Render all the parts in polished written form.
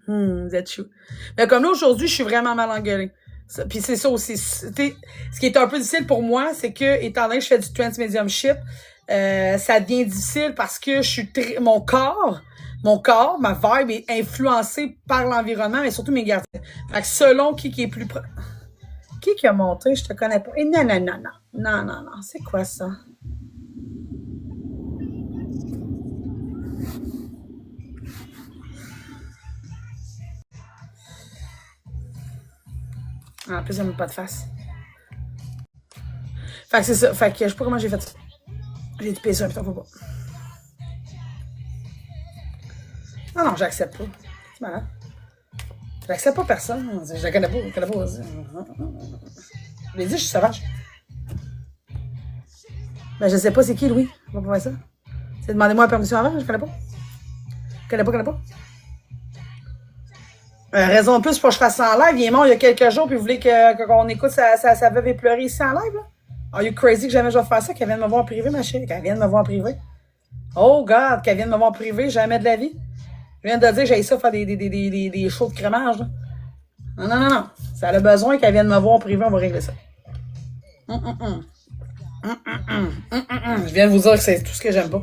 Vous êtes chou. Mais comme là, aujourd'hui, je suis vraiment mal engueulée. Puis c'est ça aussi. Ce qui est un peu difficile pour moi, c'est que, étant donné que je fais du transmediumship, ça devient difficile parce que je suis mon corps, ma vibe est influencée par l'environnement, mais surtout mes gardiens. Fait que selon qui est plus proche. Qui a monté? Je te connais pas. Et non, non, non, non. Non, non, non. C'est quoi ça? En plus, elle n'a pas de face. Fait que c'est ça. Fait que je sais pas comment j'ai fait ça. J'ai dû payer ça, putain, faut pas. Non, non, j'accepte pas. C'est malade. J'accepte pas personne. Je la connais pas. Je connais pas. Je l'ai dit, je suis sauvage. Ben, je sais pas c'est qui, Louis. On va pas faire ça. C'est demandez-moi la permission avant, je connais pas. Je connais pas. Raison de plus pour que je fasse ça en live. Il est mort il y a quelques jours, puis vous voulez qu'on écoute sa veuve pleurer ici en live, là? Are you crazy que jamais je vais faire ça? Qu'elle vienne me voir en privé, ma chérie? Qu'elle vienne me voir en privé? Oh God, qu'elle vienne me voir en privé, jamais de la vie. Je viens de dire que j'aille ça faire des shows de crémage, là. Non, non, non, non. Si elle a besoin qu'elle vienne me voir en privé, on va régler ça. Je viens de vous dire que c'est tout ce que j'aime pas.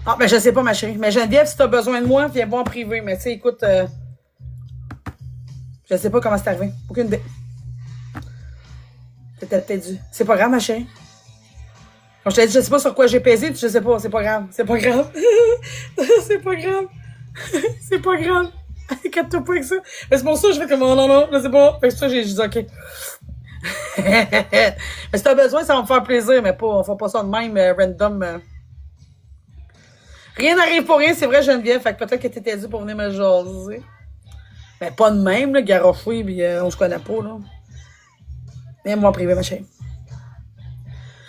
Ah, ben je sais pas, ma chérie. Mais Geneviève, si t'as besoin de moi, viens voir en privé. Mais tu sais, écoute, je sais pas comment c'est arrivé. Aucune idée. C'était peut-être dû. C'est pas grave, ma chérie. Quand je t'ai dit, je sais pas sur quoi j'ai pesé, je sais pas, c'est pas grave. C'est pas grave. C'est pas grave. C'est pas grave. Inquiète-toi pas avec ça. Mais c'est pour ça que je fais comme, oh, non, non, je sais pas. Fait que ça, j'ai dit, OK. Mais si t'as besoin, ça va me faire plaisir, mais pas, on fait pas ça de même, random. Rien n'arrive pour rien, c'est vrai, Geneviève. Fait que peut-être que t'étais dû pour venir me jaser. Mais pas de même, là, garoché, pis on se connaît pas, là. Viens-moi en privé, ma chérie.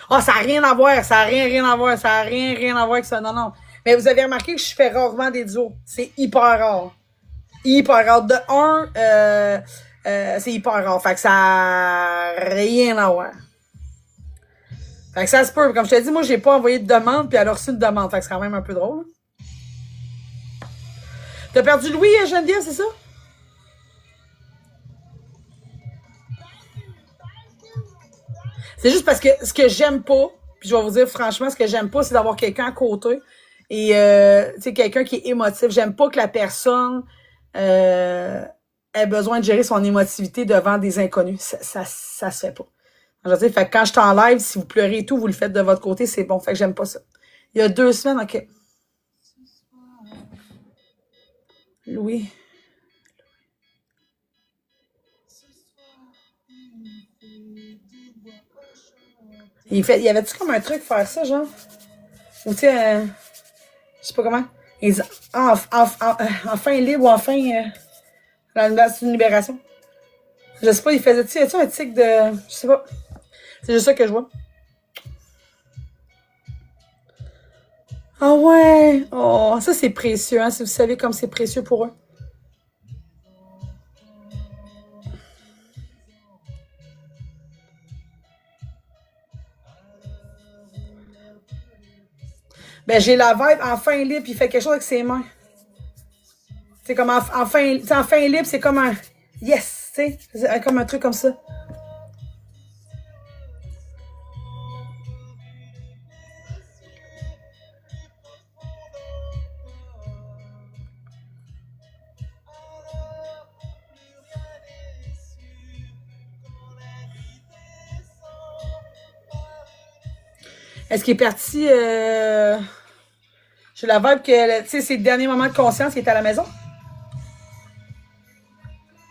Ah, oh, ça n'a rien à voir, ça n'a rien à voir, ça n'a rien à voir avec ça. Non, non. Mais vous avez remarqué que je fais rarement des duos. C'est hyper rare. Hyper rare. De un, c'est hyper rare. Fait que ça n'a rien à voir. Fait que ça se peut. Comme je te dis, moi, j'ai pas envoyé de demande, puis elle a reçu une demande. Fait que c'est quand même un peu drôle. T'as perdu Louis, Geneviève, c'est ça? C'est juste parce que ce que j'aime pas, puis je vais vous dire franchement, ce que j'aime pas, c'est d'avoir quelqu'un à côté et tu sais, quelqu'un qui est émotif. J'aime pas que la personne ait besoin de gérer son émotivité devant des inconnus. Ça se fait pas. Je veux dire, fait que quand je suis en live, si vous pleurez et tout, vous le faites de votre côté, c'est bon. Fait que j'aime pas ça. Il y a 2 semaines, OK. Louis. Il y avait-tu comme un truc faire ça, genre? Ou tu sais, je sais pas comment. Enfin libre ou enfin c'est une libération. Je sais pas, il faisait-tu un tic de. Je sais pas. C'est juste ça que je vois. Ah ouais! Oh, ça c'est précieux, hein, si vous savez comme c'est précieux pour eux. Ben j'ai la vibe enfin libre, puis il fait quelque chose avec ses mains. C'est comme enfin libre, c'est comme un yes, tu sais, c'est comme un truc comme ça. Est-ce qu'il est parti j'ai la vibe que tu sais, c'est le dernier moment de conscience qui est à la maison?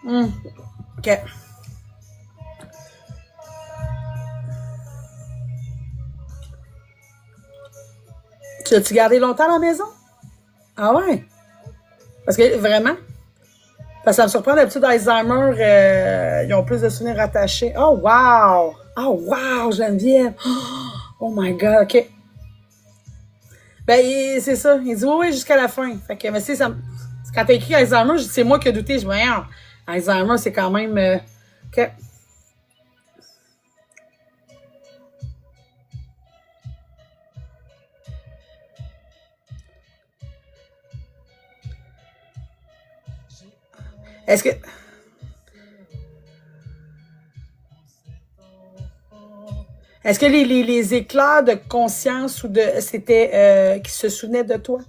OK. Tu l'as-tu gardé longtemps à la maison? Ah ouais? Parce que vraiment? Parce que ça me surprend, d'habitude, Alzheimer, ils ont plus de souvenirs attachés. Oh wow! Oh wow, Geneviève! Oh my God, OK. Ben, c'est ça. Il dit oui, jusqu'à la fin. Fait que, mais c'est ça. Quand t'as écrit Alzheimer, c'est moi qui ai douté. Je dis, voyons, Alzheimer, c'est quand même. OK. Est-ce que... Est-ce que les éclairs de conscience ou de... C'était qui se souvenaient de toi?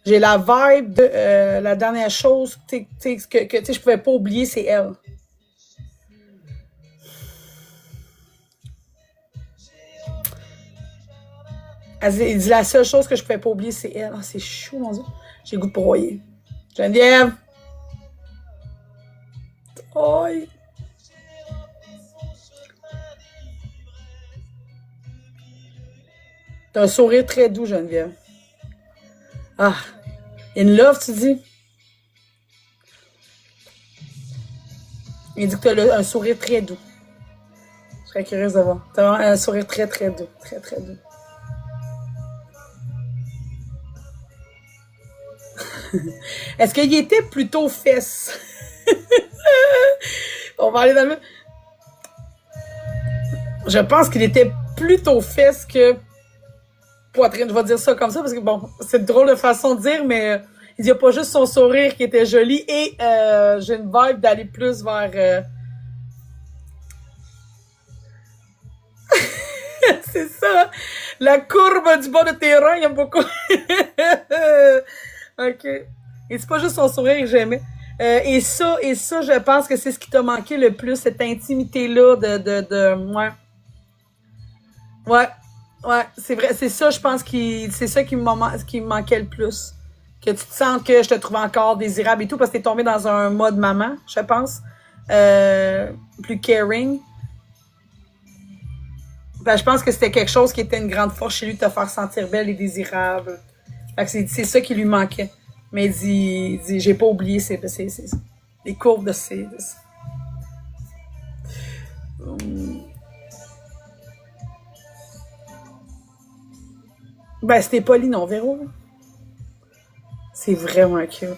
J'ai la vibe de la dernière chose que je pouvais pas oublier, c'est elle. Elle dit la seule chose que je pouvais pas oublier, c'est elle. Ah, c'est chou, mon Dieu. J'ai le goût de broyer. Geneviève! Oi! T'as un sourire très doux, Geneviève. Ah! In love, tu dis? Il dit que t'as un sourire très doux. Je serais curieuse de voir. T'as vraiment un sourire très, très doux. Très, très doux. Est-ce qu'il était plutôt fesse? On va aller dans le... Je pense qu'il était plutôt fesse que poitrine. Je vais dire ça comme ça parce que, bon, c'est une drôle de façon de dire, mais il n'y a pas juste son sourire qui était joli et j'ai une vibe d'aller plus vers... c'est ça, la courbe du bas de terrain, il aime beaucoup. OK. Et c'est pas juste son sourire que j'aimais. Et ça, je pense que c'est ce qui t'a manqué le plus, cette intimité-là ouais. Ouais. Ouais, c'est vrai, c'est ça, je pense, c'est ça qui me manquait le plus. Que tu te sens que je te trouve encore désirable et tout, parce que t'es tombé dans un mode maman, je pense. Plus caring. Ben, je pense que c'était quelque chose qui était une grande force chez lui de te faire sentir belle et désirable. Fait que c'est ça qui lui manquait. Mais il dit j'ai pas oublié les courbes de ces. Ben, c'était poli, non, Véro? C'est vraiment cute.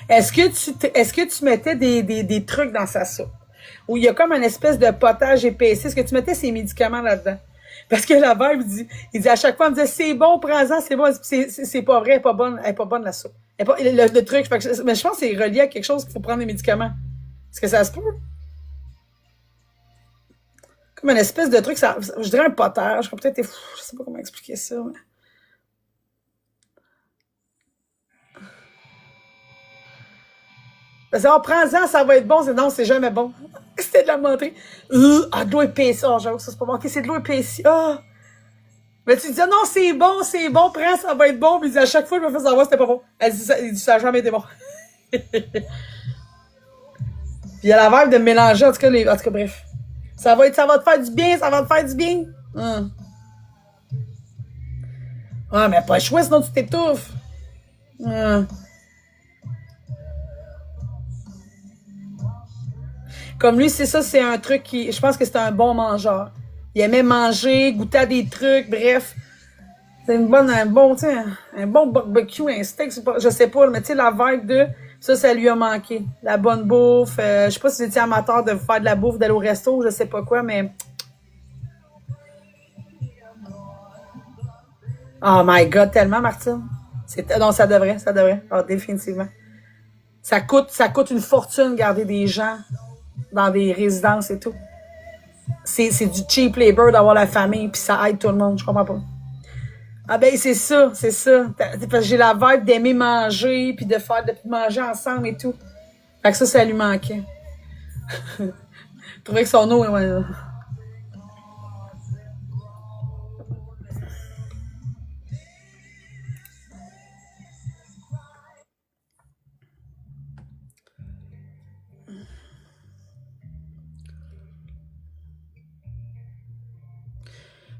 Est-ce que tu mettais des trucs dans sa soupe? Où il y a comme une espèce de potage épaissé. Est-ce que tu mettais ces médicaments là-dedans? Parce que la mère, il dit à chaque fois, il me disait, c'est bon, prends-en, c'est bon. C'est pas vrai, elle est pas bonne la soupe. Le truc, mais je pense que c'est relié à quelque chose qu'il faut prendre des médicaments. Est-ce que ça se peut? Comme une espèce de truc, je dirais un potage. Peut-être, je sais pas comment expliquer ça. Mais... Parce que, oh, prends-en, ça va être bon. Non, c'est jamais bon. C'était de la menterie. De l'eau épaissie. Oh, j'avoue que ça, c'est pas bon. Ok, c'est de l'eau épaissie. Ah! Oh. Mais tu dis, non, c'est bon, prends, ça va être bon. Puis à chaque fois, je me fais savoir, c'était pas bon. Il dit, ça a jamais été bon. Puis il y a la vibe de mélanger, en tout cas, bref. Ça va te faire du bien, ça va te faire du bien. Ah, mais pas le choix, sinon tu t'étouffes. Comme lui, c'est ça, c'est un truc qui. Je pense que c'était un bon mangeur. Il aimait manger, goûter à des trucs, bref. C'est un bon, tu sais, un bon barbecue, un steak, je sais pas, mais tu sais, la vibe de. Ça lui a manqué. La bonne bouffe. Je sais pas si vous étiez amateur de faire de la bouffe, d'aller au resto, je sais pas quoi, mais. Oh my god, tellement, Martine. Non, ça devrait, ça devrait. Oh, définitivement. Ça coûte une fortune garder des gens dans des résidences et tout. C'est du cheap labor d'avoir la famille, puis ça aide tout le monde, je comprends pas. Ah ben c'est ça, c'est ça. Parce que j'ai la vibe d'aimer manger, puis de manger ensemble et tout. Fait que ça lui manquait. Je trouvais que son eau, ouais.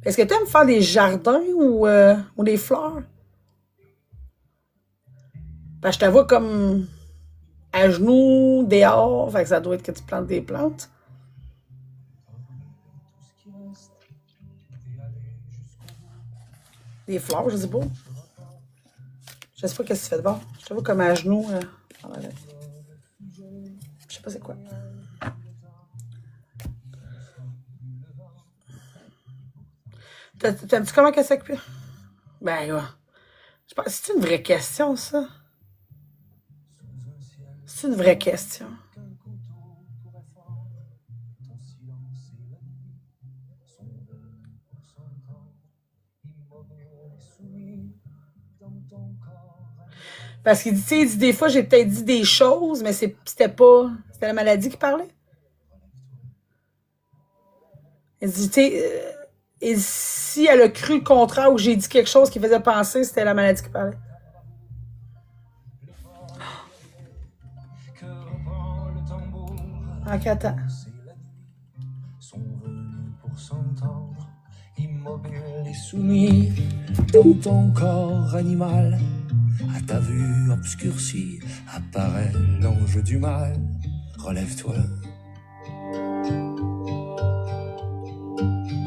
Est-ce que tu aimes faire des jardins ou des fleurs? Parce que je te vois comme à genoux, dehors, fait que ça doit être que tu plantes des plantes. Des fleurs, je sais pas. Je sais pas qu'est-ce que tu fais de bon. Je te vois comme à genoux. Je sais pas c'est quoi. T'aimes-tu comment qu'elle s'occupe? Ben, ouais. C'est une vraie question, ça? C'est une vraie question. Parce qu'il dit, tu sais, il dit des fois, j'ai peut-être dit des choses, mais c'était pas. C'était la maladie qui parlait. Il dit, tu sais, et si elle a cru le contraire ou j'ai dit quelque chose qui faisait penser, c'était la maladie qui parlait. Ok, attends. Immobile et soumis dans ton corps animal. À ta vue obscurcie apparaît l'ange du mal. Relève-toi.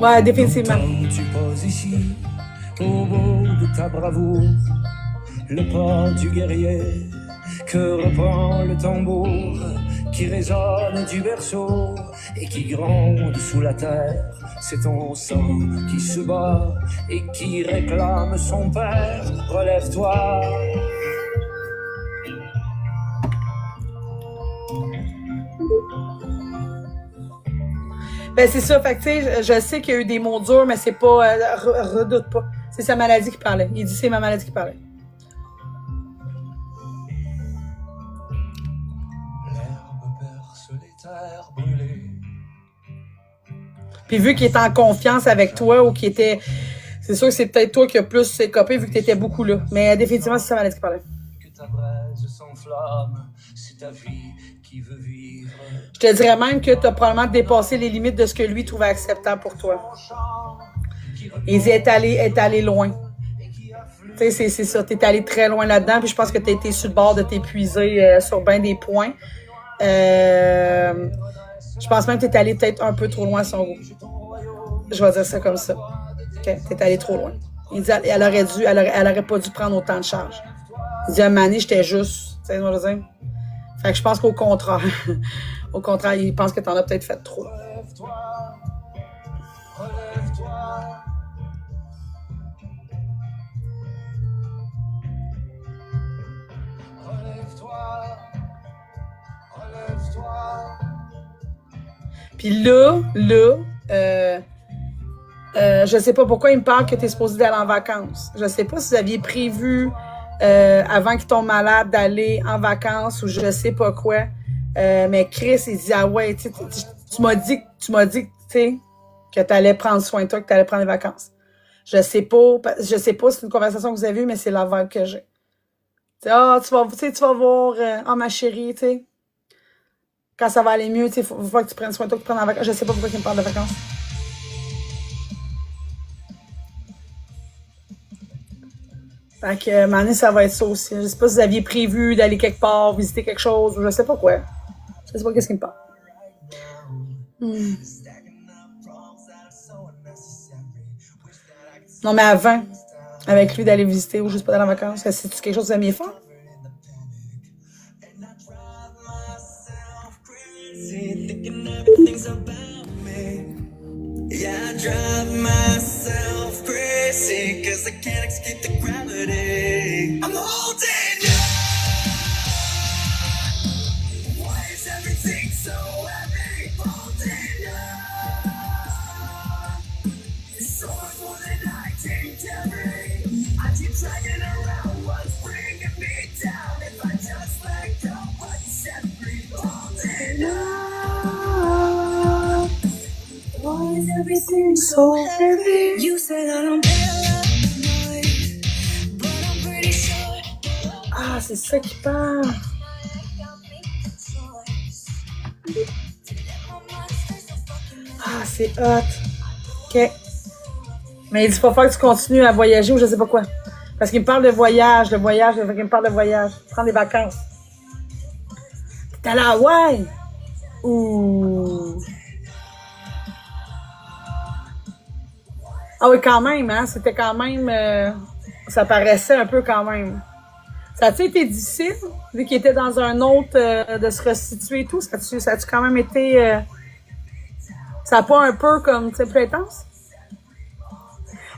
Ouais, définitivement. Longtemps tu poses ici, au bout de ta bravoure, le pas du guerrier que reprend le tambour, qui résonne du berceau et qui gronde sous la terre. C'est ton sang qui se bat et qui réclame son père. Relève-toi. Ben, c'est ça. Fait que, tu sais, je sais qu'il y a eu des mots durs, mais c'est pas. Redoute pas. C'est sa maladie qui parlait. Il dit c'est ma maladie qui parlait. L'herbe berce les terres brûlées. Puis vu qu'il est en confiance avec toi ou qu'il était. C'est sûr que c'est peut-être toi qui as plus écopé vu que t'étais beaucoup là. Mais définitivement, c'est sa maladie qui parlait. Que ta braise s'enflamme, c'est ta vie qui veut vivre. Je te dirais même que tu as probablement dépassé les limites de ce que lui trouvait acceptable pour toi. Et il est allé loin. Tu sais, c'est ça. Tu es allé très loin là-dedans. Puis je pense que tu as été sur le bord de t'épuiser sur bien des points. Je pense même que tu es allé peut-être un peu trop loin à son goût. Je vais dire ça comme ça. Okay? Tu es allé trop loin. Il dit elle aurait pas dû prendre autant de charge. Il dit à un moment donné, j'étais juste. Tu sais ce que je veux dire? Fait que je pense qu'au contraire. Au contraire, il pense que t'en as peut-être fait trop. Relève-toi, relève-toi. Relève-toi, relève-toi. Puis là, je sais pas pourquoi il me parle que t'es supposé d'aller en vacances. Je sais pas si vous aviez prévu avant qu'il tombe malade d'aller en vacances ou je sais pas quoi. Mais Chris, il dit ah ouais, tu m'as dit tu sais que t'allais prendre soin de toi, que t'allais prendre des vacances. Je sais pas si c'est une conversation que vous avez eue, mais c'est la vibe que j'ai. Tu vas voir, ma chérie, tu sais. Quand ça va aller mieux, tu sais, faut que tu prennes soin de toi, que tu prennes en vacances. Je sais pas pourquoi il me parle de vacances. Fait que, maintenant, ça va être ça aussi. Je sais pas si vous aviez prévu d'aller quelque part, visiter quelque chose, ou je sais pas quoi. Je sais pas qu'est-ce qu'il me parle. Non, mais avant, avec lui, d'aller visiter ou juste pas d'aller en vacances, c'est-tu quelque chose que vous aimiez faire? Yeah, I drive myself crazy cause I can't escape the gravity. I'm holding you. Why is everything so heavy? Holding you. It's so much more than I can carry. I keep dragging around what's bringing me down. If I just let go, what's set free? Holding you. Why is everything so heavy? You said I don't care, but I'm pretty sure. Ah, c'est ça qui parle. Ah, c'est hot. OK. Mais il dit pas faire que tu continues à voyager ou je sais pas quoi. Parce qu'il me parle de voyage, il me parle de voyage. Prendre des vacances. T'es allé à Hawaï? Ouh. Ah oui, quand même, hein? C'était quand même... ça paraissait un peu quand même. Ça a-tu été difficile, vu qu'il était dans un autre, de se restituer et tout? Ça a-tu quand même été... ça n'a pas un peu comme, tu sais, plus intense?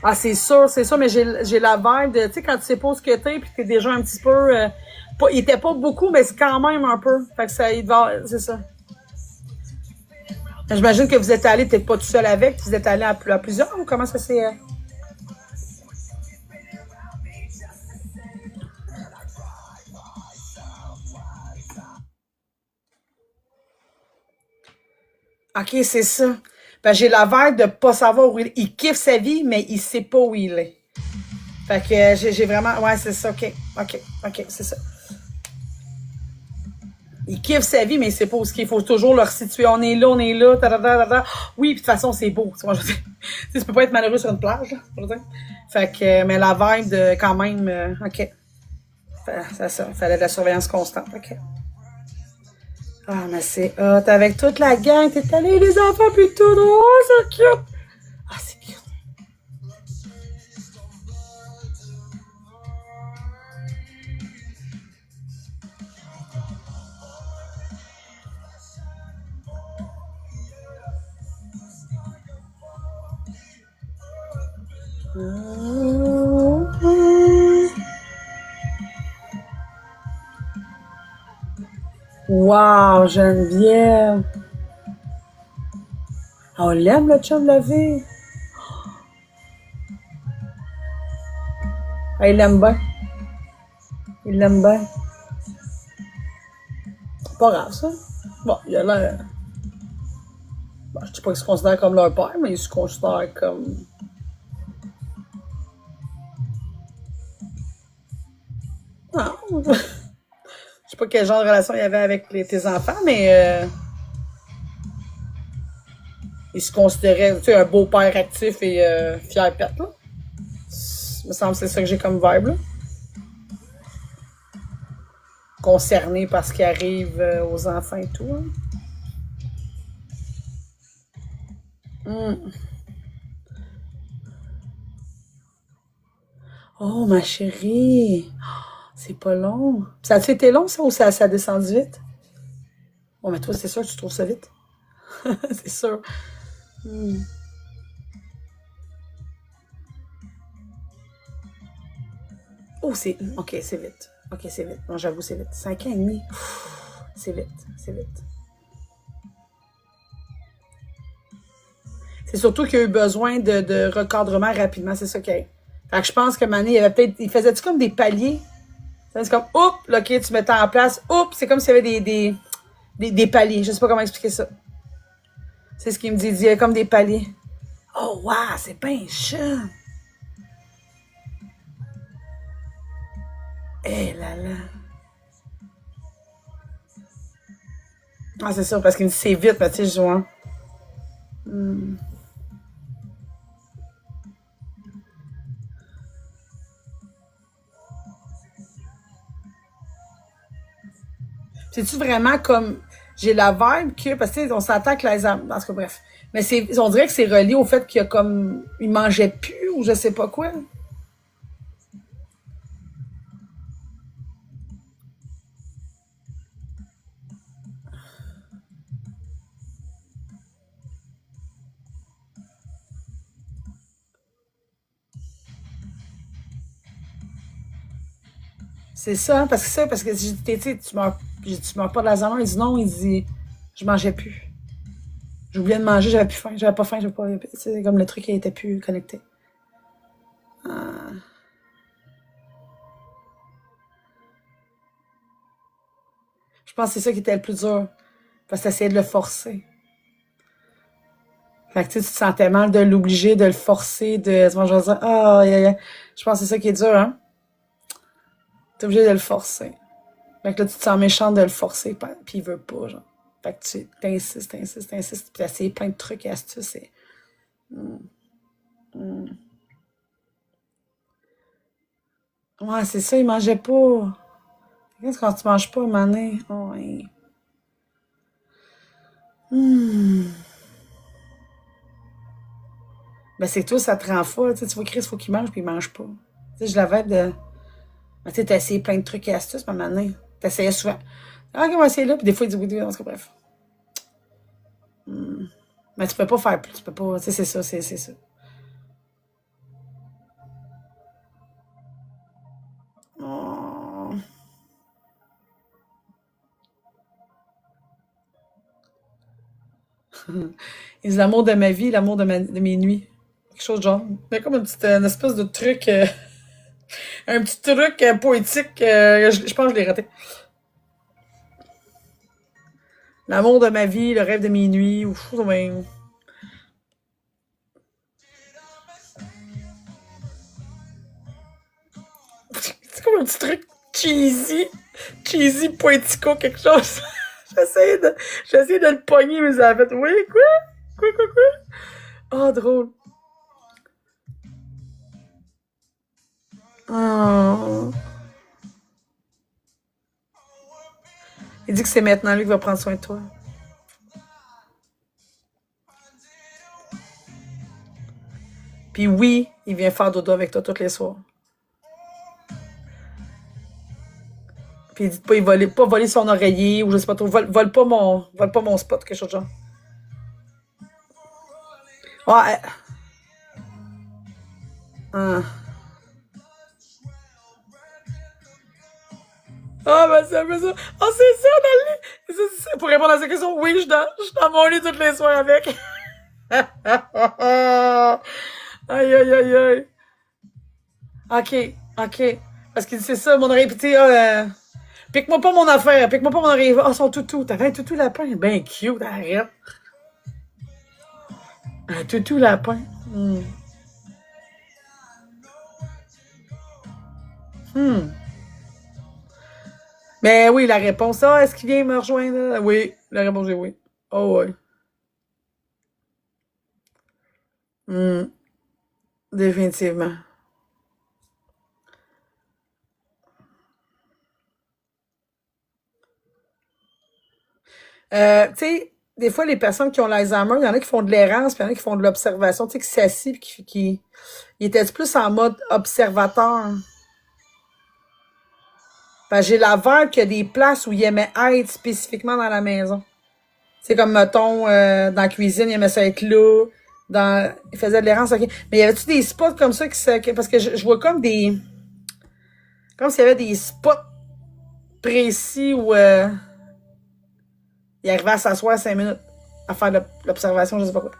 Ah, c'est sûr, mais j'ai la vibe de, tu sais, quand tu sais pas ce que t'es, puis que t'es déjà un petit peu, il était pas beaucoup, mais c'est quand même un peu. Fait que ça, c'est ça. J'imagine que vous êtes allé, peut-être pas tout seul avec, vous êtes allé à plusieurs, ou comment ça s'est, ok, c'est ça. Ben, j'ai la vibe de pas savoir où il est. Il kiffe sa vie, mais il sait pas où il est. Fait que j'ai vraiment, ouais, c'est ça, ok, c'est ça. Il kiffe sa vie, mais il sait pas où ce qu'il faut toujours le resituer. On est là, ta, ta, ta, ta, ta. Oui, puis de toute façon, c'est beau. Tu vois, je veux dire. Tu peux pas être malheureux sur une plage, là, je veux dire. Fait que, mais la vibe de, quand même, ok. C'est ça. Fallait de la surveillance constante, ok. Ah, mais c'est hot. Avec toute la gang, t'es allé, les enfants, puis tout. Oh, c'est cute. Ah, c'est cute. Wow, Geneviève. On l'aime, le chum de la vie. Ah, il l'aime bien. Il l'aime bien. C'est pas grave, ça. Bon, il a l'air. Bon, je dis pas qu'il se considère comme leur père, mais il se considère comme. Non. Je sais pas quel genre de relation il y avait avec tes enfants, mais il se considérait, tu sais, un beau-père actif et fier pète, là. Il me semble que c'est ça que j'ai comme vibe, là. Concerné par ce qui arrive aux enfants et tout. Hein. Mm. Oh, ma chérie. C'est pas long. Ça a-tu été long, ça, ou ça a descendu vite? Bon, mais toi, c'est sûr que tu trouves ça vite. C'est sûr. Mm. Oh, c'est. Ok, c'est vite. Ok, c'est vite. Non, j'avoue, c'est vite. 5 ans et demi. C'est vite. C'est vite. C'est surtout qu'il a eu besoin de recadrement rapidement. C'est ça qu'il y a. Fait que je pense que Mané, il avait peut-être. Il faisait-tu comme des paliers? C'est comme, oups, là, ok, tu mettais en place. Oups, c'est comme s'il y avait des paliers. Je sais pas comment expliquer ça. C'est ce qu'il me dit. Il y a comme des paliers. Oh, wow, c'est pas un chat. Eh là là. Ah, c'est sûr, parce qu'il me dit c'est vite, mais tu sais, je vois. C'est-tu vraiment comme. J'ai la vibe que. Parce que on s'entend que les hommes. En tout cas, bref. Mais c'est, on dirait que c'est relié au fait qu'il y a comme. Il mangeait plus ou je sais pas quoi. C'est ça, hein, parce que tu meurs pas de l'Alzheimer. Il dit non, il dit, je mangeais plus. J'oubliais de manger, j'avais plus faim, j'avais pas faim, j'avais pas, c'est comme le truc qui était plus connecté. Ah. Je pense que c'est ça qui était le plus dur. Parce que t'essayais de le forcer. Fait que tu sais, tu te sentais mal de l'obliger, de le forcer, de, moi, je vais dire, ah, je pense que c'est ça qui est dur, hein. T'es obligé de le forcer. Fait que là, tu te sens méchant de le forcer, puis il veut pas, genre. Fait que tu t'insistes, puis t'essayes plein de trucs et astuces. Et... Ouais, c'est ça, il mangeait pas. Qu'est-ce quand tu manges pas, mané? Oh, ouais. Ben, c'est que toi, ça te rend fou. Tu vois, Chris, faut qu'il mange, puis il mange pas. Tu sais, je l'avais de. Ben, tu sais, t'as essayé plein de trucs et astuces, mais maintenant, t'essayais souvent. Ah, ok, on va essayer là, puis des fois, il dit oui, oui, en tout cas, bref. Mais tu peux pas faire plus, tu peux pas. Tu sais, c'est ça, c'est ça. Et l'amour de ma vie, l'amour de mes nuits. Quelque chose de genre. Il y a comme une espèce de truc, un petit truc poétique. Je pense que je l'ai raté. L'amour de ma vie, le rêve de mes nuits, ou chose de même. C'est comme un petit truc cheesy, poético, quelque chose. J'essaie de le pogner, mais ça a fait, oui, quoi? Oh, drôle. Oh. Il dit que c'est maintenant lui qui va prendre soin de toi. Puis oui, il vient faire dodo avec toi tous les soirs. Puis il dit pas voler son oreiller ou je sais pas trop, vole pas mon spot, quelque chose de genre. Ouais. Ah, ben c'est un peu ça. Oh, c'est ça dans le lit. Pour répondre à cette question, oui, je suis dans mon lit tous les soirs avec. Aïe, aïe, aïe, aïe. OK. Parce qu'il dit, c'est ça, mon oreille. Puis tu sais, pique-moi pas mon affaire, pique-moi pas mon oreille. Oh, son toutou. T'avais un toutou lapin? Ben cute, arrête. Un toutou lapin. Hmm. Mais oui, la réponse. Ah, est-ce qu'il vient me rejoindre? Oui, la réponse est oui. Oh, oui. Hmm. Définitivement. Tu sais, des fois, les personnes qui ont l'Alzheimer, il y en a qui font de l'errance, puis il y en a qui font de l'observation, tu sais, qui s'assient, puis ils étaient plus en mode observateur. Parce que j'ai la vibe qu'il y a des places où il aimait être spécifiquement dans la maison. C'est comme, mettons, dans la cuisine, il aimait ça être là. Il faisait de l'errance, ok. Mais y avait-tu des spots comme ça parce que je vois comme comme s'il y avait des spots précis où, il arrivait à s'asseoir 5 minutes à faire l'observation, je sais pas quoi.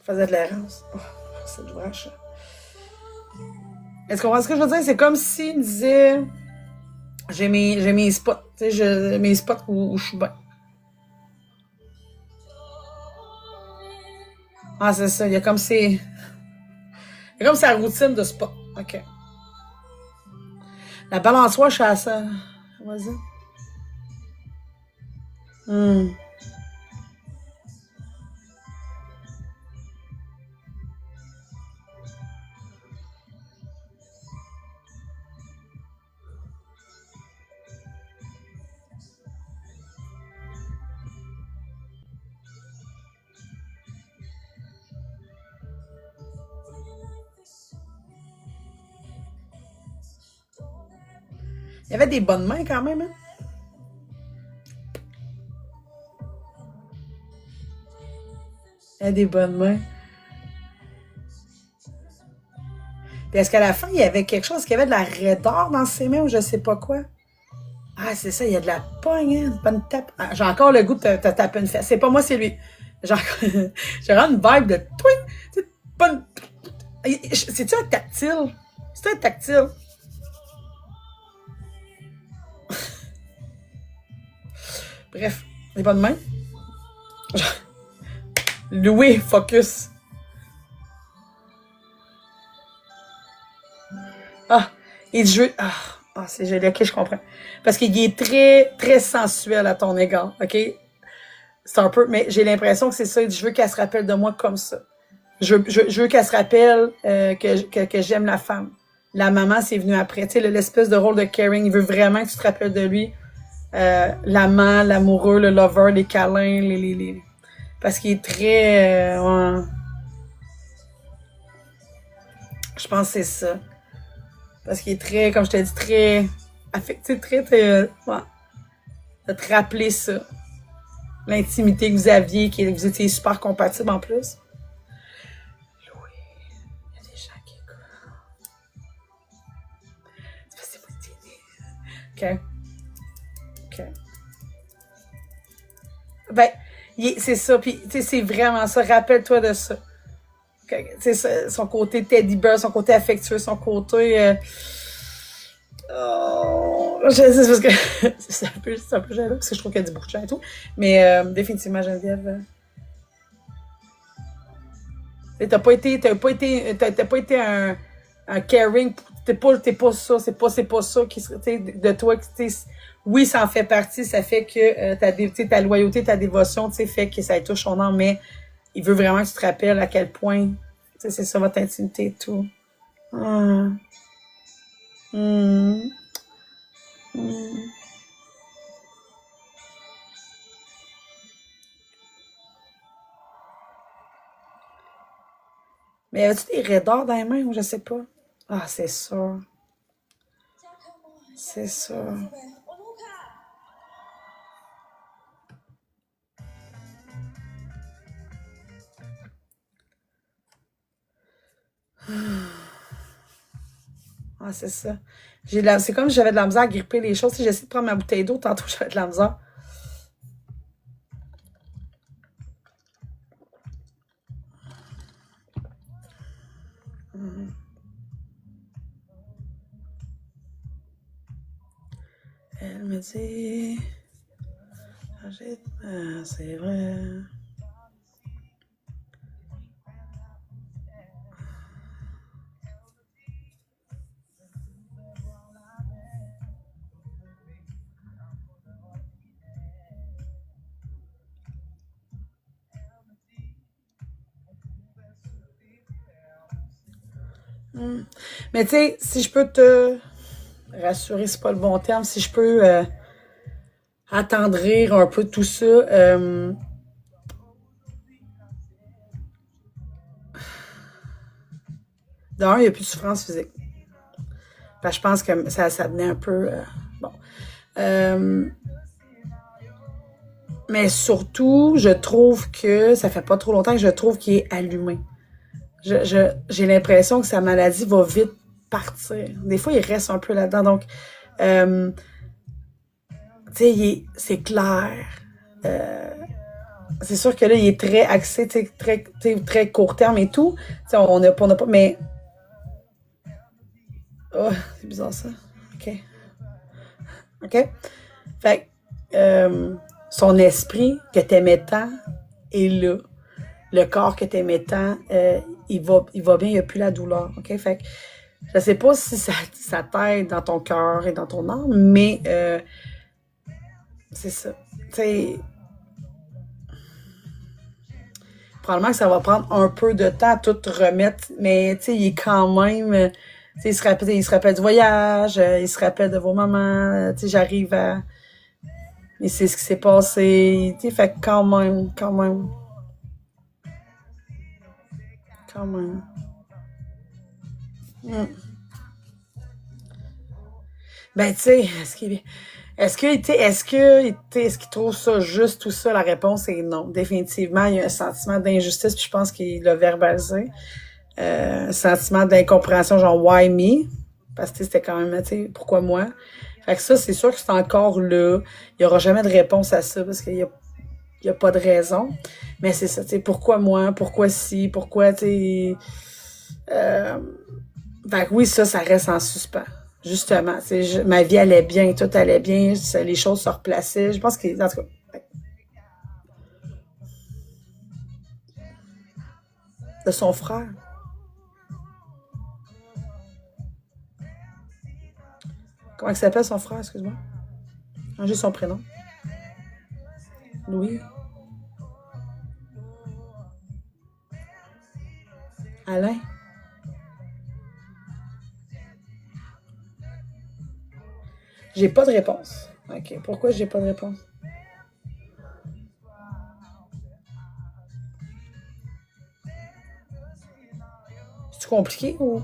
Il faisait de l'errance. Oh, c'est du vache. Est-ce qu'on comprend ce que je veux dire? C'est comme s'il me disait, j'ai mes spots, tu sais, mes spots où je suis bien. Ah, c'est ça. Il y a comme sa routine de spot. OK. La balançoire, je suis à ça. Vas-y. Hmm. Il y avait des bonnes mains quand même, hein? Il y avait des bonnes mains. Puis est-ce qu'à la fin, il y avait quelque chose, qu'il y avait de la raideur dans ses mains ou je sais pas quoi? Ah, c'est ça, il y a de la pogne, hein? Pas une tape. Ah, j'ai encore le goût de te taper une fesse. C'est pas moi, c'est lui. Genre, j'ai vraiment une vibe de twing. C'est pas une... C'est-tu un tactile? C'est un tactile. Bref, les bonnes mains. Genre, Louis, focus. Ah, et je... c'est joli, ok, je comprends. Parce qu'il est très, très sensuel à ton égard, ok? C'est un peu, mais j'ai l'impression que c'est ça. Je veux qu'elle se rappelle de moi comme ça. Je veux qu'elle se rappelle que j'aime la femme. La maman, c'est venu après. Tu sais, l'espèce de rôle de caring. Il veut vraiment que tu te rappelles de lui. L'amant, l'amoureux, le lover, les câlins, parce qu'il est très... ouais. Je pense que c'est ça. Parce qu'il est très, comme je t'ai dit, très affecté, ouais. De te rappeler ça. L'intimité que vous aviez, que vous étiez super compatibles en plus. Louis, il y a des gens qui écoutent. OK. OK. Ben, c'est ça. Puis, tu sais, c'est vraiment ça. Rappelle-toi de ça. Tu sais, son côté teddy bear, son côté affectueux, son côté... Oh, je sais, c'est parce que c'est un peu jaloux, parce que je trouve qu'elle dit beaucoup de choses et tout. Mais définitivement, Geneviève... T'as pas été un caring, t'es pas ça, c'est pas ça qui serait, de toi, oui, ça en fait partie, ça fait que ta loyauté, ta dévotion, fait que ça touche son âme, mais il veut vraiment que tu te rappelles à quel point, c'est ça votre intimité et tout. Hum. Hum. Hum. Mais as-tu des raideurs dans les mains ou je sais pas? Ah, c'est sûr. C'est sûr. Ah, c'est ça. C'est comme si j'avais de la misère à gripper les choses. Si j'essaie de prendre ma bouteille d'eau, tantôt j'avais de la misère. Elle me dit... Ah, c'est vrai. Mais tu sais, si je peux te rassurer, c'est pas le bon terme, si je peux attendrir un peu tout ça, d'un, il n'y a plus de souffrance physique. Parce que je pense que ça venait un peu... bon. Mais surtout, je trouve que ça fait pas trop longtemps que je trouve qu'il est allumé. J'ai l'impression que sa maladie va vite partir. Des fois, il reste un peu là-dedans. Donc, tu sais, c'est clair. C'est sûr que là, il est très axé, très court terme et tout. T'sais, on n'a pas... Mais... Oh, c'est bizarre ça. OK. OK? Fait que son esprit que t'aimais tant est là. Le corps que t'aimais tant, il va bien, il n'y a plus la douleur. OK? Fait que je sais pas si ça t'aide dans ton cœur et dans ton âme, mais c'est ça. Tu sais, probablement que ça va prendre un peu de temps à tout remettre, mais tu sais, il est quand même... il se rappelle du voyage, il se rappelle de vos mamans, j'arrive à... Mais c'est ce qui s'est passé, fait que quand même. Mm. Ben, tu sais, est-ce qu'il trouve ça juste, tout ça? La réponse est non. Définitivement, il y a un sentiment d'injustice, puis je pense qu'il l'a verbalisé. Un sentiment d'incompréhension, genre, why me? Parce que c'était quand même, pourquoi moi? Fait que ça, c'est sûr que c'est encore là. Il n'y aura jamais de réponse à ça, parce qu'il y a pas de raison. Mais c'est ça, pourquoi moi? Pourquoi si? Pourquoi, fait que oui, ça reste en suspens. Justement, ma vie allait bien, tout allait bien, les choses se replaçaient. Je pense que, en tout cas, de son frère. Comment il s'appelle son frère, excuse-moi? J'ai son prénom. Louis. Alain. J'ai pas de réponse. OK. Pourquoi j'ai pas de réponse? C'est compliqué ou?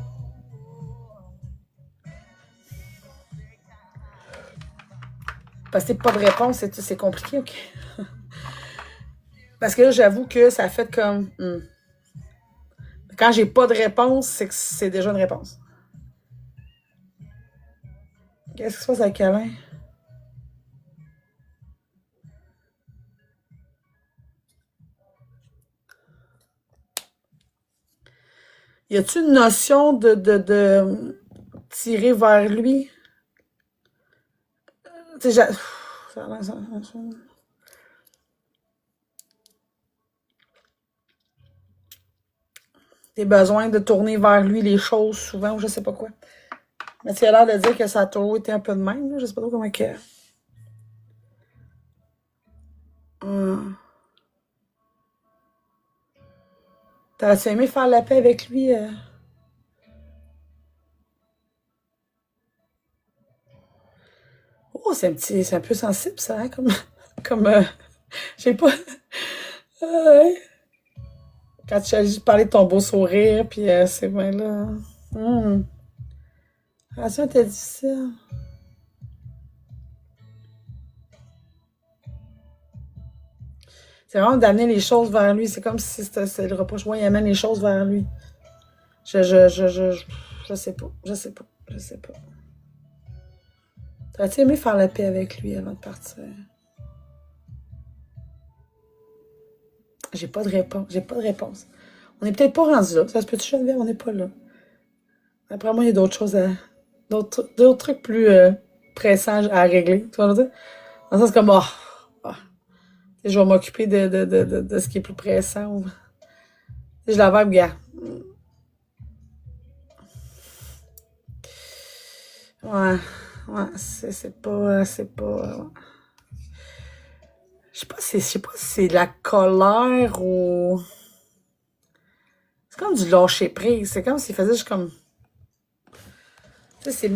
Parce que pas de réponse, c'est compliqué, OK? Parce que là, j'avoue que ça fait comme... Quand j'ai pas de réponse, c'est que c'est déjà une réponse. Qu'est-ce qui se passe avec Alain? Y a-tu une notion de tirer vers lui? Tu sais, des besoins de tourner vers lui les choses souvent, ou je sais pas quoi. Mais tu as l'air de dire que ça a toujours été un peu de même, là. Je sais pas trop comment que. Hum. T'aurais-tu aimé faire la paix avec lui? Oh, c'est un peu sensible, ça, hein, comme, je sais pas. Ouais. Quand tu as parlé de ton beau sourire, puis c'est bien là. Ah, ça, t'as difficile. C'est vraiment d'amener les choses vers lui. C'est comme si c'était le reproche. Ouais, il amène les choses vers lui. Je sais pas. Je sais pas. Je sais pas. T'aurais-tu aimé faire la paix avec lui avant de partir? J'ai pas de réponse. J'ai pas de réponse. On est peut-être pas rendu là. Ça se peut-tu, Geneviève? On n'est pas là. Après moi, il y a d'autres choses à. D'autres trucs plus pressants à régler. Tu vois ce que je veux dire? Dans le sens comme, je vais m'occuper de ce qui est plus pressant. Je la vibe, gars. Ouais, ouais, c'est pas, c'est pas. Ouais. Je sais pas si c'est de la colère ou. C'est comme du lâcher prise. C'est comme s'il faisait juste comme. Tu sais, c'est.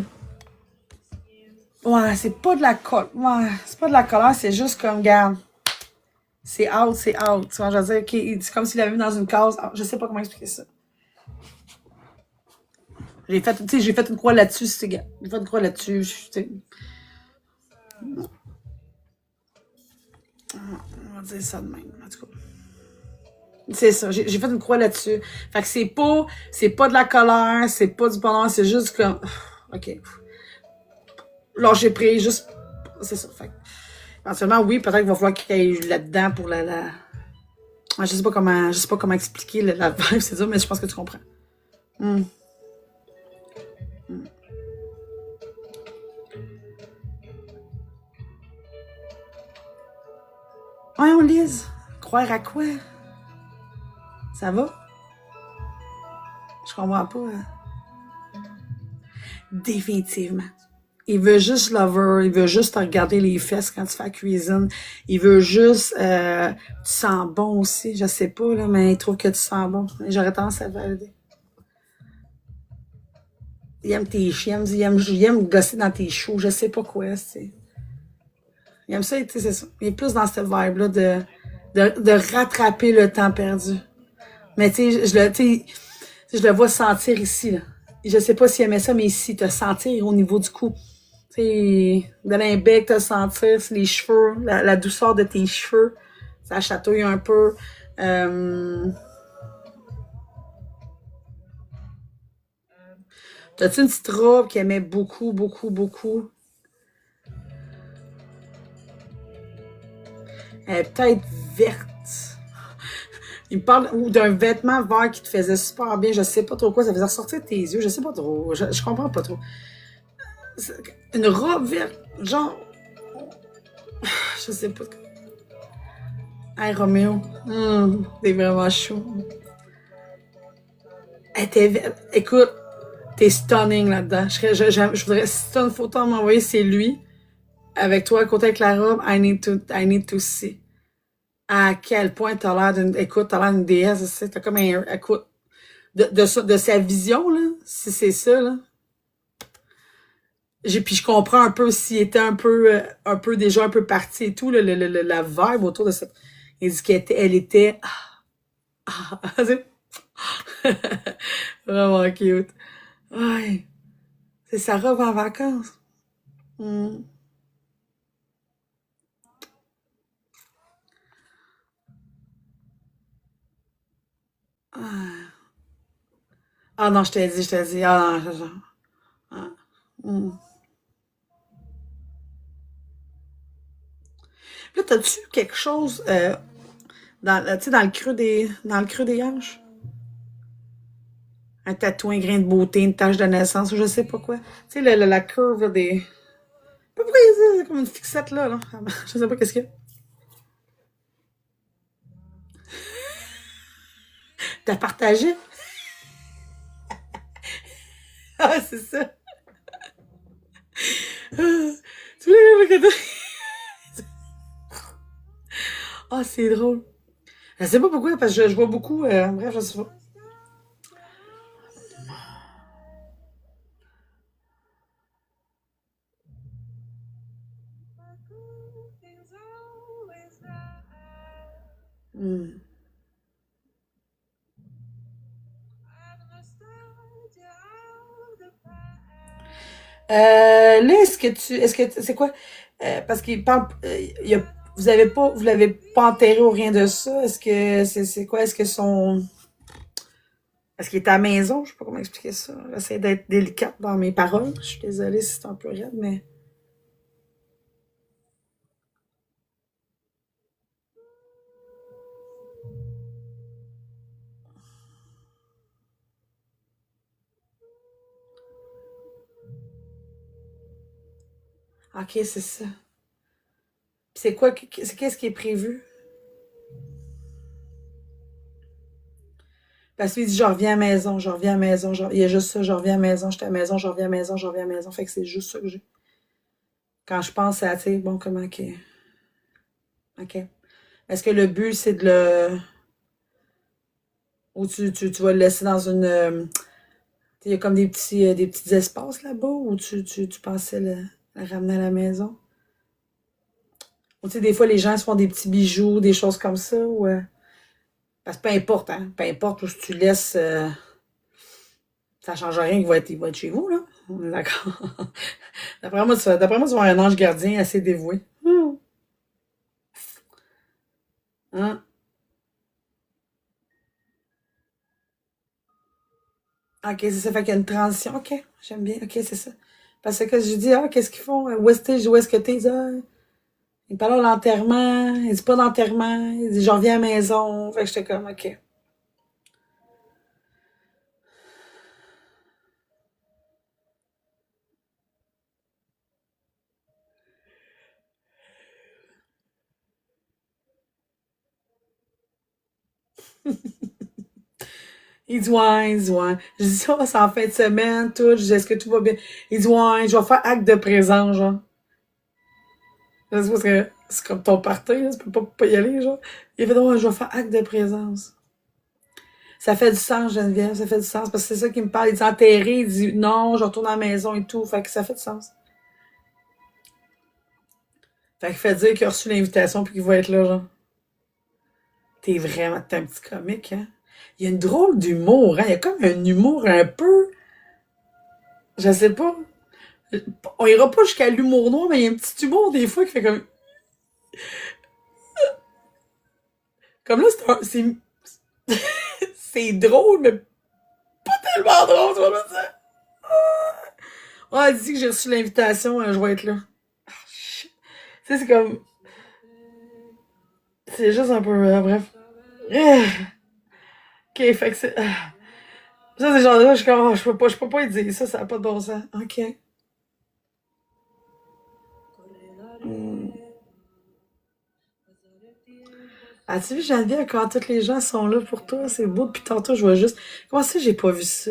Ouais, c'est pas de la colère. Ouais, c'est pas de la colère, c'est juste comme, gars. C'est out, c'est out. Tu vois, je veux dire, c'est comme s'il avait vu dans une case. Je sais pas comment expliquer ça. J'ai fait une croix là-dessus, gars. J'ai fait une croix là-dessus. On va dire ça de même, en tout cas. C'est ça, j'ai fait une croix là-dessus. Fait que c'est pas de la colère, c'est pas du bonheur, c'est juste comme, ok. Lâcher prise, juste, c'est ça. Fait que, éventuellement, oui, peut-être qu'il va falloir qu'il y ait là-dedans pour je sais pas comment expliquer la vibe, c'est dur, mais je pense que tu comprends. Mm. Ouais, on lise. Croire à quoi? Ça va? Je comprends pas. Définitivement. Il veut juste lover, il veut juste te regarder les fesses quand tu fais la cuisine. Il veut juste tu sens bon aussi, je sais pas, là, mais il trouve que tu sens bon. J'aurais tendance à valider. Il aime tes chiens, il aime gosser dans tes choux, je sais pas quoi, c'est. Il aime ça, c'est ça. Il est plus dans cette vibe-là de rattraper le temps perdu. Mais tu sais, je le vois sentir ici, là. Je sais pas s'il aimait ça, mais ici, te sentir au niveau du cou. Tu sais, donner un bec, te sentir les cheveux, la douceur de tes cheveux. Ça chatouille un peu. T'as-tu une petite robe qu'il aimait beaucoup, beaucoup, beaucoup? Elle est peut-être verte. Il me parle ou d'un vêtement vert qui te faisait super bien. Je sais pas trop quoi. Ça faisait ressortir tes yeux. Je sais pas trop. Je comprends pas trop. Une robe verte. Genre. Je sais pas. Hey, Roméo. T'es vraiment chaud. Écoute, t'es stunning là-dedans. Je voudrais, si t'as une photo à m'envoyer, c'est lui. Avec toi à côté avec la robe. I need to see. À quel point t'as l'air t'as l'air d'une déesse. T'as comme un, écoute, de sa vision, là, si c'est ça, là. Puis je comprends un peu s'il était un peu déjà un peu parti et tout, la vibe autour de cette. Il dit elle était, vraiment cute. Ouais. C'est sa robe en vacances. Mm. Ah. Ah non, je t'ai dit. Ah non, ah. Mm. Là, t'as-tu quelque chose tu sais, dans le creux des hanches? un tatou, un grain de beauté, une tache de naissance, ou je sais pas quoi. Tu sais, la curve là, des... Pourquoi c'est comme une fixette là, là? Je sais pas qu'est-ce qu'il y a. T'as partagé? Ah, c'est ça. Tu voulais ah, c'est drôle. Je sais pas pourquoi, parce que je vois beaucoup. Bref, je sais pas. Hmm. Là, c'est quoi? Parce qu'il parle, vous l'avez pas enterré ou rien de ça. Est-ce que, c'est quoi? Est-ce qu'il est à la maison? Je sais pas comment expliquer ça. J'essaie d'être délicate dans mes paroles. Je suis désolée si c'est un peu raide, mais. Ok, c'est ça. C'est quoi, qu'est-ce qui est prévu? Parce qu'il dit, je reviens à la maison, je reviens à la maison, il y a juste ça, je reviens à la maison, j'étais à la maison, je reviens à la maison, je reviens à la maison. Fait que c'est juste ça que j'ai. Quand je pense à, tu sais, bon, comment, ok. Ok. Est-ce que le but, c'est de le. Ou tu vas le laisser dans une. Il y a comme des petits espaces là-bas où tu pensais le ramener à la maison? Ou tu sais, des fois, les gens se font des petits bijoux, des choses comme ça. Ou, parce que peu importe, hein. Peu importe où tu laisses. Ça change rien qu'il va être chez vous, là. On est d'accord. D'après moi, tu vas avoir un ange gardien assez dévoué. Hein? Ok, c'est ça. Fait qu'il y a une transition. Ok, j'aime bien. Ok, c'est ça. Parce que je dis, ah, qu'est-ce qu'ils font? Où est-ce que t'es? Ils disent, ah, il parle de l'enterrement. Il dit pas d'enterrement. Il dit, je reviens à la maison. Fait que j'étais comme, ok. Il dit, ouais, il dit, ouais. Je dis, ça, c'est en fin de semaine, tout. Je dis, est-ce que tout va bien? Il dit, ouais, je vais faire acte de présence, genre. Je sais parce que c'est comme ton party, là, tu peux pas y aller, genre. Il fait, ouais, je vais faire acte de présence. Ça fait du sens, Geneviève, ça fait du sens, parce que c'est ça qui me parle. Il dit enterré, il dit non, je retourne à la maison et tout. Fait que ça fait du sens. Fait qu'il fait dire qu'il a reçu l'invitation puis qu'il va être là, genre. T'es un petit comique, hein? Il y a une drôle d'humour, hein? Il y a comme un humour un peu, je sais pas. On ira pas jusqu'à l'humour noir, mais il y a un petit humour des fois qui fait comme là, c'est drôle, mais pas tellement drôle, tu vois ça? Ah, elle dit que j'ai reçu l'invitation, je vais être là. Tu sais, c'est comme, c'est juste un peu, bref. Ok, fait que c'est, ça, c'est genre là, je suis comme, oh, je peux pas y dire ça, ça a pas de bon sens. Ok. Hmm. As-tu vu, Geneviève, quand tous les gens sont là pour toi? C'est beau depuis tantôt, je vois juste. Comment ça, j'ai pas vu ça?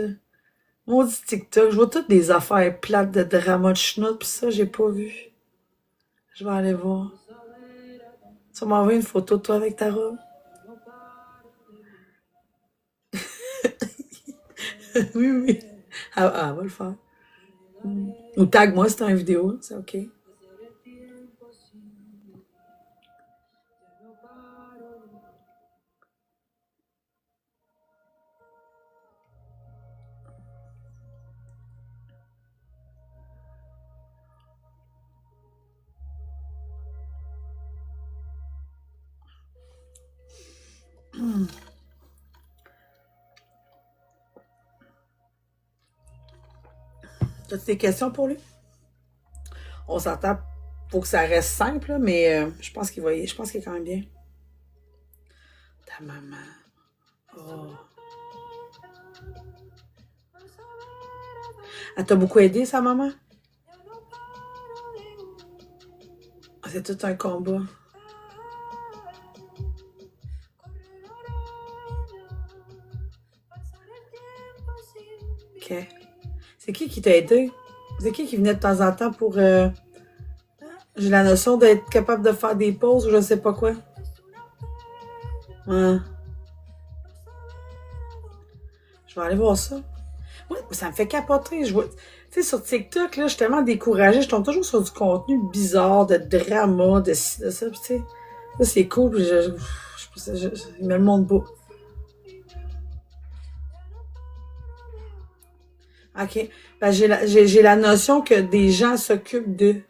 Maudit TikTok, je vois toutes des affaires plates de drama de chenoute, pis ça, j'ai pas vu. Je vais aller voir. Tu vas m'envoyer une photo de toi avec ta robe? Oui, oui. Ah, va le faire. Ou tag-moi si t'as une vidéo, c'est ok. T'as-tu des questions pour lui? On s'entend pour que ça reste simple, là, mais je pense qu'il est quand même bien. Ta maman. Oh. Elle t'a beaucoup aidé, sa maman? Ah, c'est tout un combat. OK. C'est qui t'a aidé? C'est qui venait de temps en temps pour... J'ai la notion d'être capable de faire des pauses ou je sais pas quoi. Ouais. Je vais aller voir ça. Ouais, ça me fait capoter. Tu sais, sur TikTok, là, je suis tellement découragée. Je tombe toujours sur du contenu bizarre, de drama, de ci, de ça. Puis, tu sais, là, c'est cool. Puis il me le montre pas. OK. Ben, j'ai la notion que des gens s'occupent d'eux.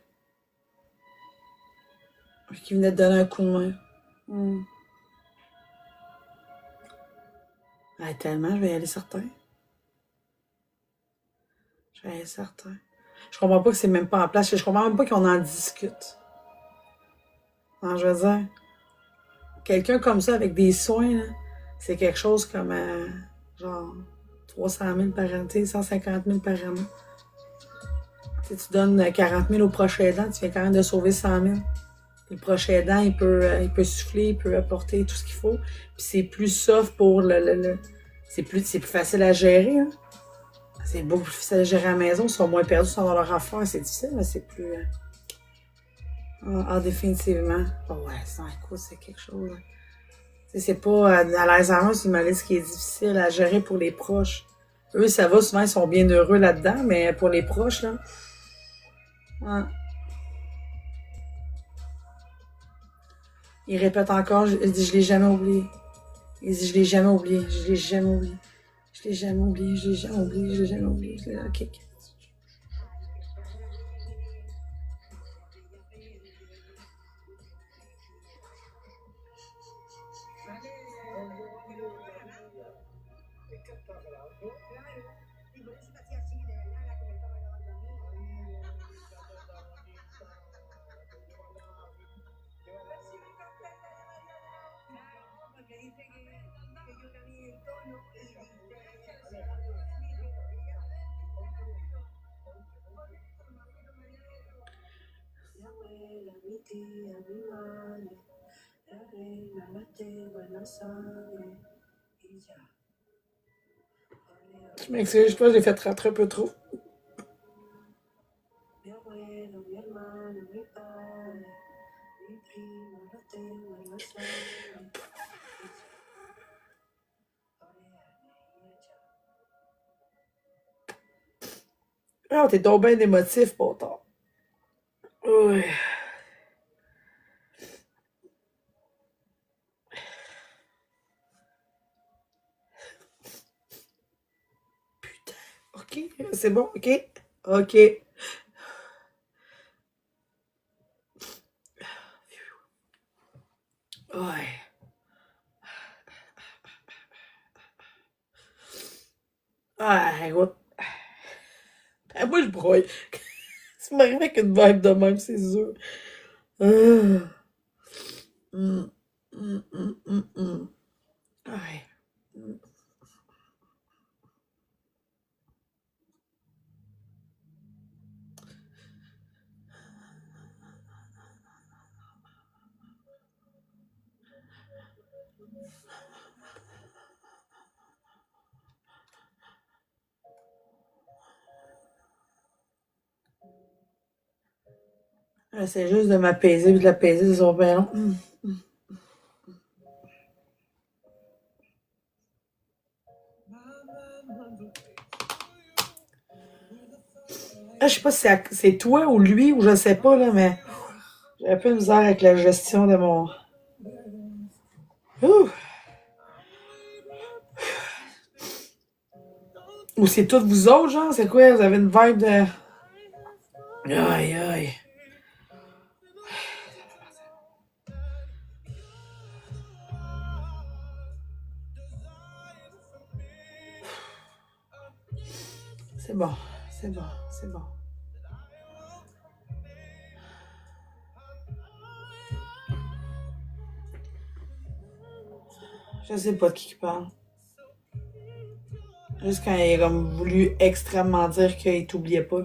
Puis qui venaient te donner un coup de main. Ah, tellement, je vais y aller certain. Je vais y aller certain. Je comprends pas que c'est même pas en place. Je comprends même pas qu'on en discute. Non, je veux dire, quelqu'un comme ça avec des soins, là, c'est quelque chose comme genre 300 000 par année, 150 000 par année. Tu donnes 40 000 au prochain aidant, tu viens quand même de sauver 100 000. Puis le prochain aidant, il peut souffler, il peut apporter tout ce qu'il faut. Puis c'est plus soft pour c'est plus facile à gérer. Hein. C'est beaucoup plus facile à gérer à la maison. Ils sont moins perdus, ils sont dans leur affaire. C'est difficile, mais c'est plus... définitivement. Oh ouais, ça, écoute, c'est quelque chose. C'est pas à l'Alzheimer, c'est une maladie qui est difficile à gérer pour les proches. Eux, ça va, souvent, ils sont bien heureux là-dedans, mais pour les proches, là... Ouais. Il répète encore, il dit, je l'ai jamais oublié. Il dit, je l'ai jamais oublié, je l'ai jamais oublié. Je l'ai jamais oublié, je l'ai jamais oublié, je l'ai jamais oublié. OK. Je m'excuse, je pense que j'ai fait rentrer un peu trop. Ah, t'es donc bien émotif, pourtant. Oui. Putain. OK, c'est bon, OK. OK. Ouais. Ah, écoute. Ah, moi, je broye. Ça m'arrive avec une vibe de même, c'est sûr. Ah. Hum, Ouais. C'est juste de m'apaiser et de l'apaiser, c'est son bien long. Ah, je sais pas si c'est toi ou lui ou je sais pas, là, mais j'ai un peu de misère avec la gestion de mon... Ouh. Ou c'est toutes vous autres, genre? C'est quoi? Vous avez une vibe de... Aïe, aïe. C'est bon, c'est bon, c'est bon. Je sais pas de qui parle. Juste quand il a comme voulu extrêmement dire qu'il t'oubliait pas.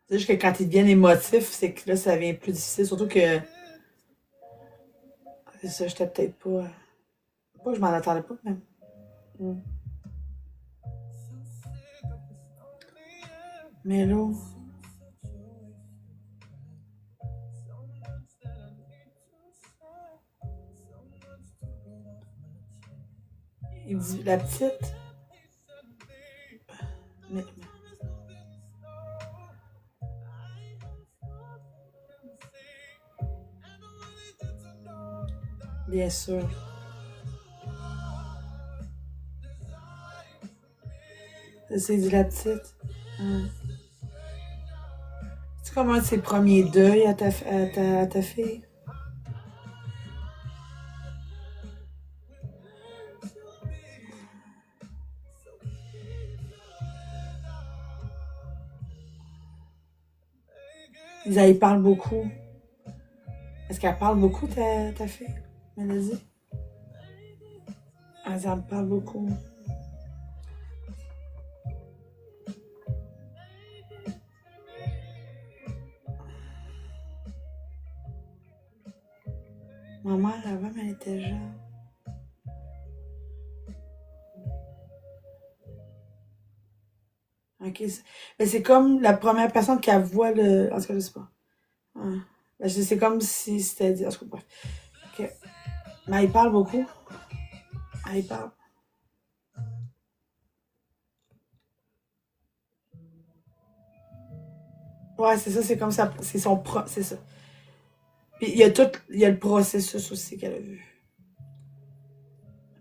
C'est juste que quand il devient émotif, c'est que là, ça devient plus difficile. Surtout que. C'est ça, j'étais peut-être pas. Pas que je m'en attendais pas, même. Mm. Mais là. Il dit la petite. Mais. Bien sûr. C'est dit la petite. Hum. C'est comme un de ses premiers deuils à ta fille. Ils parlent beaucoup. Est-ce qu'elle parle beaucoup, ta fille, Mélodie? Elle en parle beaucoup. Ma mère, avant, elle était jeune. Ok. Mais c'est comme la première personne qui voit le. En tout cas, je sais pas. Ouais. Ben, c'est comme si c'était dit. En tout cas, bref. Ok. Mais elle parle beaucoup. Elle parle. Ouais, c'est ça, c'est comme ça. C'est son c'est ça. Puis il y a le processus aussi qu'elle a vu.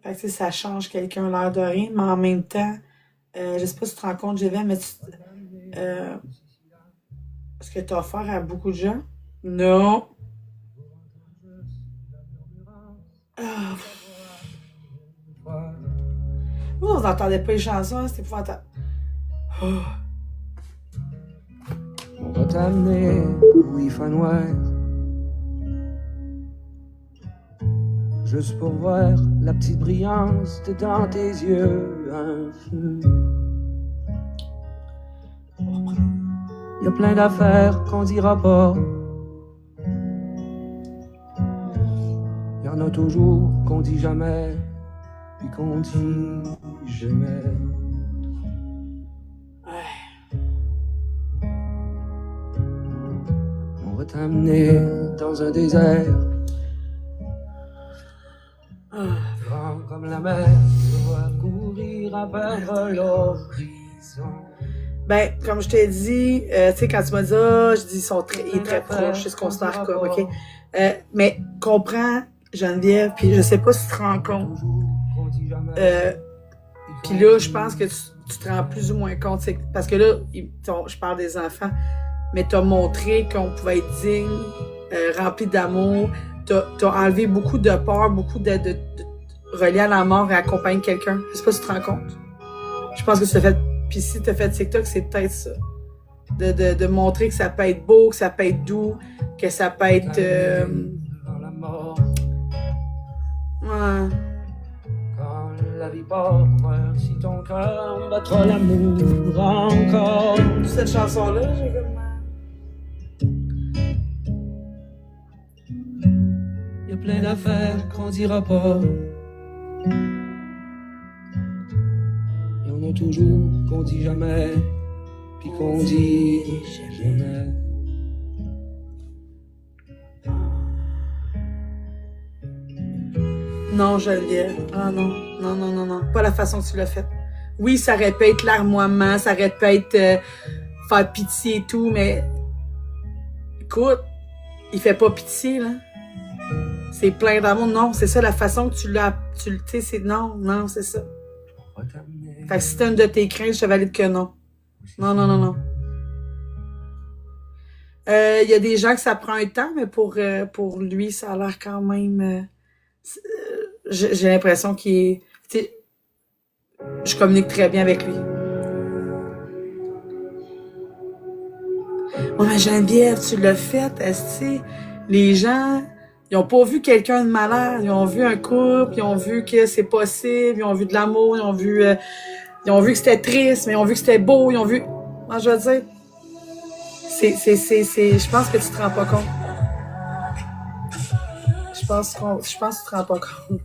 Fait que, tu sais, ça change quelqu'un l'air de rien, mais en même temps, je sais pas si tu te rends compte, Jéven, mais est-ce que tu as offert à beaucoup de gens? Non. Ah, nous, on n'entendait pas les chansons, hein, c'était épouvantable. Oh. On va t'amener où il fait noir, juste pour voir la petite brillance de dans tes yeux. Il y a plein d'affaires qu'on dira pas. Il y en a toujours qu'on dit jamais, puis qu'on dit jamais. On va t'amener dans un désert, grand comme la mer, tu vas courir à perdre l'horizon. Ben, comme je t'ai dit, tu sais, quand tu m'as dit, je dis, il est très proche, c'est ce qu'on se considère comme, ok? Mais comprends, Geneviève, puis je sais pas si tu te rends compte. Puis là, je pense que tu te rends plus ou moins compte, parce que là, je parle des enfants, mais t'as montré qu'on pouvait être digne, rempli d'amour, t'as enlevé beaucoup de peur, beaucoup de relié à la mort et accompagner quelqu'un. Je sais pas si tu te rends compte. Je pense que tu t'as fait. Puis si tu as fait TikTok, c'est peut-être ça. De montrer que ça peut être beau, que ça peut être doux, que ça peut être. Ouais. Quand la vie part, si ton cœur battra l'amour encore. Cette chanson-là, j'ai comme. Il y a plein d'affaires qu'on dira pas. Il y en a toujours qu'on dit jamais, puis qu'on dit jamais. Non, Geneviève. Ah non. Non, non, non, non. Pas la façon que tu l'as fait. Oui, ça répète larmoiement, ça répète faire pitié et tout, mais écoute, il fait pas pitié, là. C'est plein d'amour. Non, c'est ça la façon que tu l'as. Tu sais, c'est non, non, c'est ça. Fait que si t'as une de tes craintes, je te valide que non. Non, non, non, non. Il y a des gens que ça prend un temps, mais pour lui, ça a l'air quand même. J'ai l'impression qu'il est. Tu sais, je communique très bien avec lui. Oh, mais Geneviève, tu l'as fait, est-ce que les gens, Ils ont pas vu quelqu'un de malade. Ils ont vu un couple, ils ont vu que c'est possible, ils ont vu de l'amour, ils ont vu que c'était triste, mais ils ont vu que c'était beau, ils ont vu... Moi, je veux dire, je pense que tu te rends pas compte. Je pense que tu te rends pas compte.